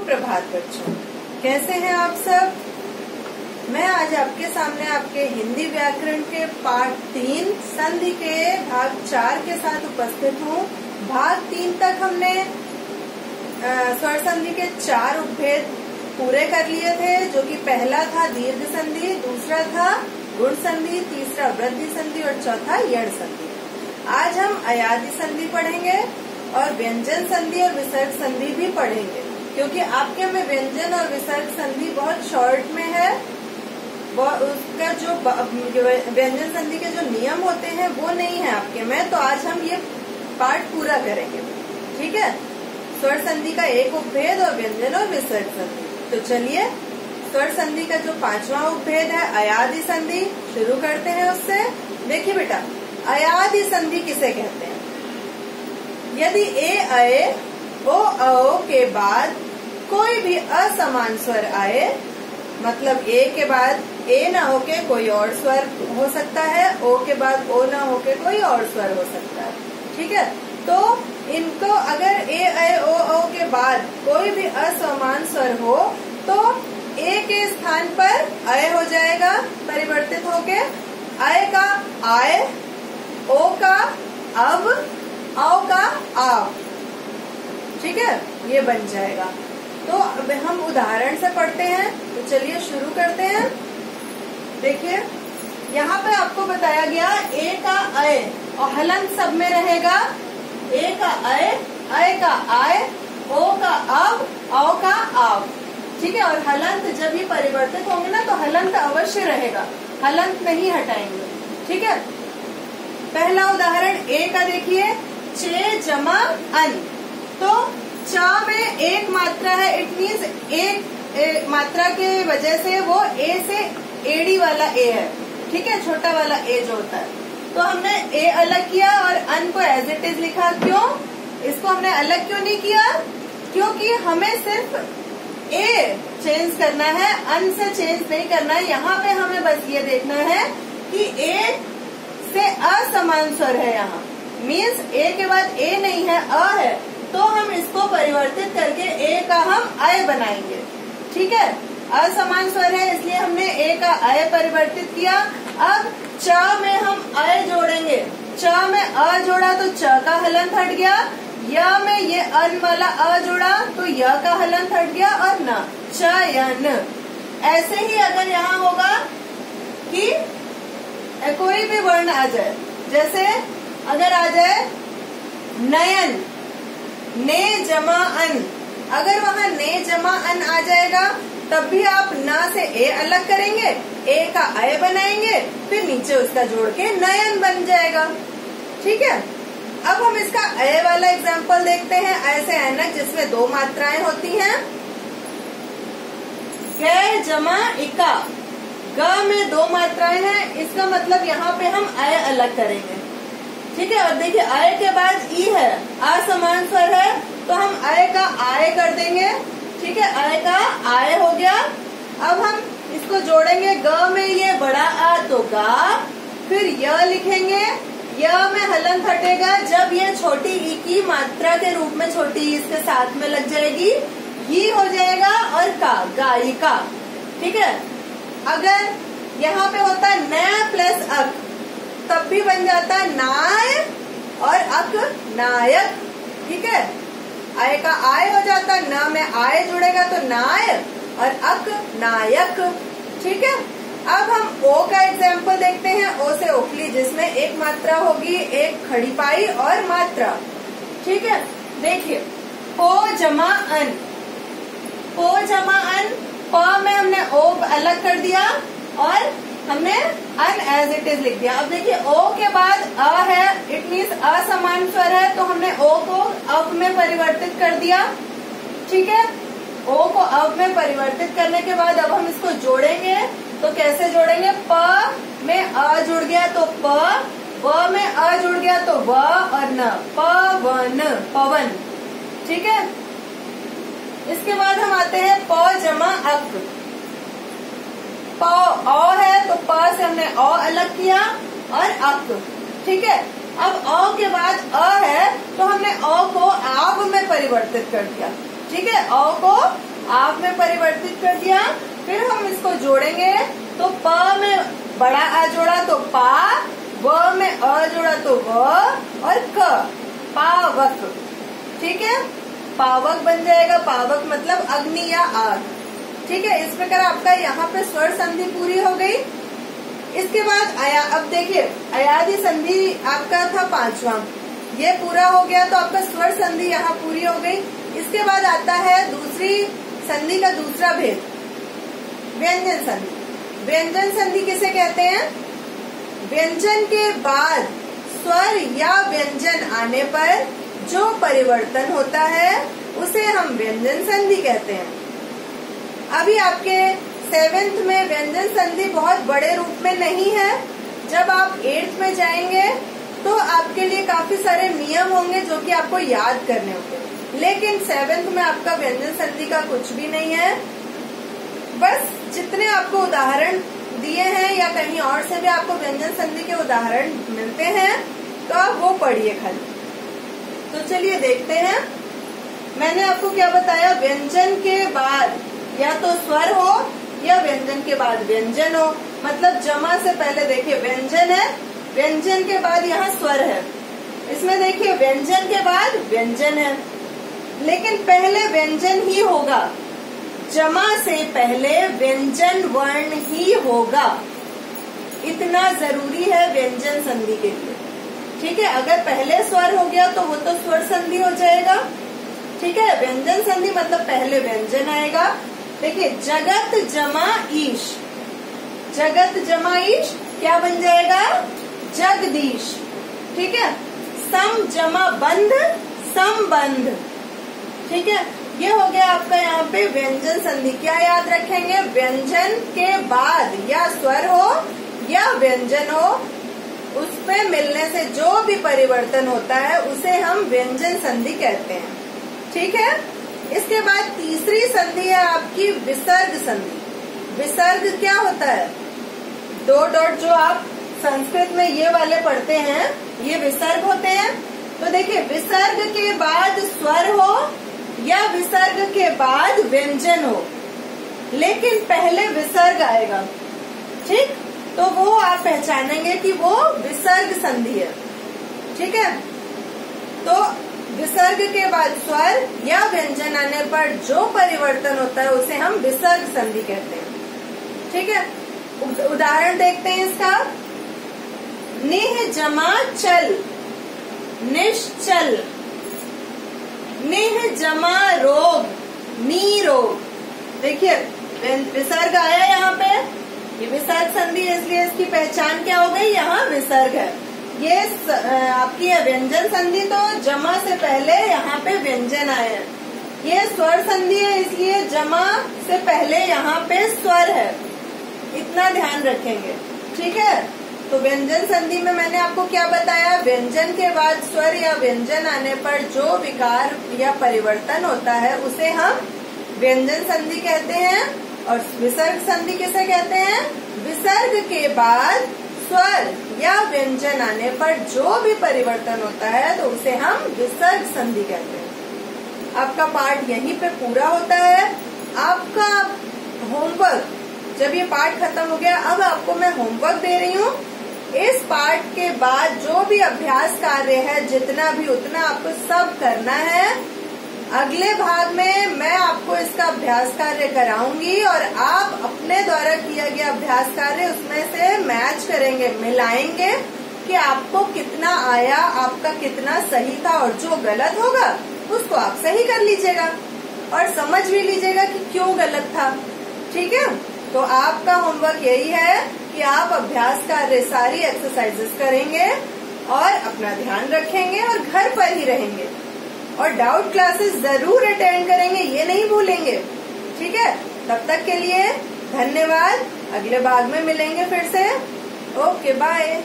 सुप्रभात बच्चों, कैसे हैं आप सब। मैं आज आपके सामने आपके हिंदी व्याकरण के पाठ 3 संधि के भाग 4 के साथ उपस्थित हूँ। भाग 3 तक हमने स्वर संधि के 4 उपभेद पूरे कर लिए थे, जो कि पहला था दीर्घ संधि, दूसरा था गुण संधि, तीसरा वृद्धि संधि और चौथा यण संधि। आज हम अयादि संधि पढ़ेंगे और व्यंजन संधि और विसर्ग संधि भी पढ़ेंगे, क्योंकि आपके में व्यंजन और विसर्ग संधि बहुत शॉर्ट में है। उसका जो व्यंजन संधि के जो नियम होते हैं वो नहीं है आपके में, तो आज हम ये पाठ पूरा करेंगे। ठीक है, स्वर संधि का एक उपभेद और व्यंजन और विसर्ग संधि। तो चलिए स्वर संधि का जो 5वां उपभेद है अयादि संधि, शुरू करते हैं उससे। देखिए बेटा, अयादि संधि किसे कहते हैं? यदि ए आए ओ औ के बाद कोई भी असमान स्वर आए, मतलब ए के बाद ए न होके कोई और स्वर हो सकता है, ओ के बाद ओ न होके कोई और स्वर हो सकता है। ठीक है, तो इनको अगर ए आए ओ औ के बाद कोई भी असमान स्वर हो तो ए के स्थान पर अय हो जाएगा परिवर्तित होके। अय का आय, ओ का अब, औ का आव। ठीक है, ये बन जाएगा। तो अब हम उदाहरण से पढ़ते हैं, तो चलिए शुरू करते हैं। देखिए यहाँ पे आपको बताया गया ए का अय और हलंत सब में रहेगा। ए का अय का आय, ओ का अब, औ का आव। ठीक है, और हलंत जब ये परिवर्तित होंगे ना तो हलंत अवश्य रहेगा, हलंत नहीं हटाएंगे। ठीक है, पहला उदाहरण ए का देखिए, चे जमा अन। तो चा में एक मात्रा है, इट मीन्स एक मात्रा के वजह से वो ए से एडी वाला ए है। ठीक है, छोटा वाला ए जो होता है, तो हमने ए अलग किया और अन को एज इट इज लिखा। क्यों इसको हमने अलग क्यों नहीं किया? क्योंकि हमें सिर्फ ए चेंज करना है, अन से चेंज नहीं करना है। यहाँ पे हमें बस ये देखना है कि ए से असमान स्वर है, यहाँ मीन्स ए के बाद ए नहीं है, अ है, तो हम इसको परिवर्तित करके ए का हम अय बनाएंगे। ठीक है, असमान स्वर है इसलिए हमने ए का अय परिवर्तित किया। अब च में हम अय जोड़ेंगे, च में अ जोड़ा तो च का हलंत हट गया, य में ये अन वाला अ जोड़ा तो य का हलंत हट गया, और न च य न। ऐसे ही अगर यहाँ होगा कि कोई भी वर्ण आ जाए, जैसे अगर आ जाए नयन, ने जमा अन, अगर वहाँ ने जमा अन आ जाएगा तब भी आप न से ए अलग करेंगे, ए का अय बनाएंगे, फिर नीचे उसका जोड़ के नयन बन जाएगा। ठीक है, अब हम इसका अय वाला एग्जाम्पल देखते हैं। ऐसे ऐनक जिसमें 2 मात्राएं होती हैं। ग जमा इका, ग में 2 मात्राएं हैं, इसका मतलब यहाँ पे हम अय अलग करेंगे। ठीक है, और देखिए अय के बाद ई है, असमान स्वर है, तो हम अय का आय कर देंगे। ठीक है, अय का आय हो गया। अब हम इसको जोड़ेंगे, ग में ये बड़ा आ तो गा, फिर य लिखेंगे, य में हलंत हटेगा जब ये छोटी ई की मात्रा के रूप में छोटी ई इसके साथ में लग जाएगी, ये हो जाएगा, और का गायिका। ठीक है, अगर यहाँ पे होता न प्लस अक तब भी बन जाता नाय और अक नायक। ठीक है, आय का आय हो जाता, न में आय जुड़ेगा तो नाय और अक नायक। ठीक है, अब हम ओ का एग्जाम्पल देखते हैं। ओ से ओखली, जिसमें एक मात्रा होगी, एक खड़ी पाई और मात्रा। ठीक है, देखिए पो जमा अन, पो जमा अन, प में हमने ओ अलग कर दिया और हमने अन एज इट इज लिख दिया। अब देखिए ओ के बाद अ है, इट मीन्स असमान स्वर है, तो हमने ओ को अब में परिवर्तित कर दिया। ठीक है, ओ को अब में परिवर्तित करने के बाद अब हम इसको जोड़ेंगे, तो कैसे जोड़ेंगे? प में अ जुड़ गया तो प, व में अ जुड़ गया तो व, और न पवन, पवन। ठीक है, इसके बाद हम आते हैं प जमा अक। प अ है तो प से हमने अ अलग किया और अक। ठीक है, अब अ के बाद अ है तो हमने अ को आव में परिवर्तित कर दिया। ठीक है, अ को आप में परिवर्तित कर दिया। फिर हम इसको जोड़ेंगे तो प में बड़ा आ जोड़ा तो पा, व में अ जोड़ा तो व और क, पावक। ठीक है, पावक बन जाएगा। पावक मतलब अग्नि या आग। ठीक है, इस प्रकार आपका यहाँ पे स्वर संधि पूरी हो गई। इसके बाद अब देखिए अयादि संधि आपका था 5वां, ये पूरा हो गया तो आपका स्वर संधि यहाँ पूरी हो गई। इसके बाद आता है दूसरी संधि का दूसरा भेद, व्यंजन संधि। व्यंजन संधि किसे कहते हैं? व्यंजन के बाद स्वर या व्यंजन आने पर जो परिवर्तन होता है उसे हम व्यंजन संधि कहते हैं। अभी आपके 7th में व्यंजन संधि बहुत बड़े रूप में नहीं है। जब आप 8th में जाएंगे तो आपके लिए काफी सारे नियम होंगे जो कि आपको याद करने होंगे, लेकिन 7th में आपका व्यंजन संधि का कुछ भी नहीं है। बस जितने आपको उदाहरण दिए हैं या कहीं और से भी आपको व्यंजन संधि के उदाहरण मिलते हैं तो आप वो पढ़िए खाली। तो चलिए देखते हैं। मैंने आपको क्या बताया, व्यंजन के बाद या तो स्वर हो या व्यंजन के बाद व्यंजन हो। मतलब जमा से पहले देखिए व्यंजन है, व्यंजन के बाद यहाँ स्वर है। इसमें देखिए व्यंजन के बाद व्यंजन है, लेकिन पहले व्यंजन ही होगा। जमा से पहले व्यंजन वर्ण ही होगा। इतना जरूरी है व्यंजन संधि के लिए। ठीक है, अगर पहले स्वर हो गया तो वो तो स्वर संधि हो जाएगा। ठीक है, व्यंजन संधि मतलब पहले व्यंजन आएगा। देखिए जगत जमा ईश, जगत जमा ईश क्या बन जाएगा? जगदीश। ठीक है, सम जमा बंध, संबंध। ठीक है, ये हो गया आपका यहाँ पे व्यंजन संधि। क्या याद रखेंगे? व्यंजन के बाद या स्वर हो या व्यंजन हो, उसपे मिलने से जो भी परिवर्तन होता है उसे हम व्यंजन संधि कहते हैं। ठीक है, इसके बाद तीसरी संधि है आपकी विसर्ग संधि। विसर्ग क्या होता है? 2 डॉट जो आप संस्कृत में ये वाले पढ़ते हैं ये विसर्ग होते हैं। तो देखिए विसर्ग के बाद स्वर हो या विसर्ग के बाद व्यंजन हो, लेकिन पहले विसर्ग आएगा। ठीक, तो वो आप पहचानेंगे कि वो विसर्ग संधि है। ठीक है, तो विसर्ग के बाद स्वर या व्यंजन आने पर जो परिवर्तन होता है उसे हम विसर्ग संधि कहते हैं। ठीक है, उदाहरण देखते हैं इसका। निह जमा चल, निश्चल। निह जमा रोग, नीरोग। देखिए विसर्ग आया यहाँ पे, ये विसर्ग संधि, इसलिए इसकी पहचान क्या हो गई? यहाँ विसर्ग है। ये आपकी है व्यंजन संधि, तो जमा से पहले यहाँ पे व्यंजन आए हैं। ये स्वर संधि है, इसलिए जमा से पहले यहाँ पे स्वर है। इतना ध्यान रखेंगे। ठीक है, तो व्यंजन संधि में मैंने आपको क्या बताया? व्यंजन के बाद स्वर या व्यंजन आने पर जो विकार या परिवर्तन होता है उसे हम व्यंजन संधि कहते हैं। और विसर्ग संधि किसे कहते हैं? विसर्ग के बाद स्वर या व्यंजन आने पर जो भी परिवर्तन होता है तो उसे हम विसर्ग संधि कहते हैं। आपका पाठ यहीं पे पूरा होता है। आपका होमवर्क, जब ये पाठ खत्म हो गया, अब आपको मैं होमवर्क दे रही हूँ। इस पाठ के बाद जो भी अभ्यास कार्य है, जितना भी उतना आपको सब करना है। अगले भाग में मैं आपको इसका अभ्यास कार्य कराऊंगी और आप अपने द्वारा किया गया अभ्यास कार्य उसमें से मैच करेंगे, मिलाएंगे कि आपको कितना आया, आपका कितना सही था, और जो गलत होगा उसको आप सही कर लीजिएगा और समझ भी लीजिएगा कि क्यों गलत था। ठीक है, तो आपका होमवर्क यही है कि आप अभ्यास कार्य सारी एक्सरसाइजेस करेंगे और अपना ध्यान रखेंगे और घर पर ही रहेंगे और डाउट क्लासेस जरूर अटेंड करेंगे, ये नहीं भूलेंगे। ठीक है, तब तक के लिए धन्यवाद। अगले भाग में मिलेंगे फिर से। Okay, bye.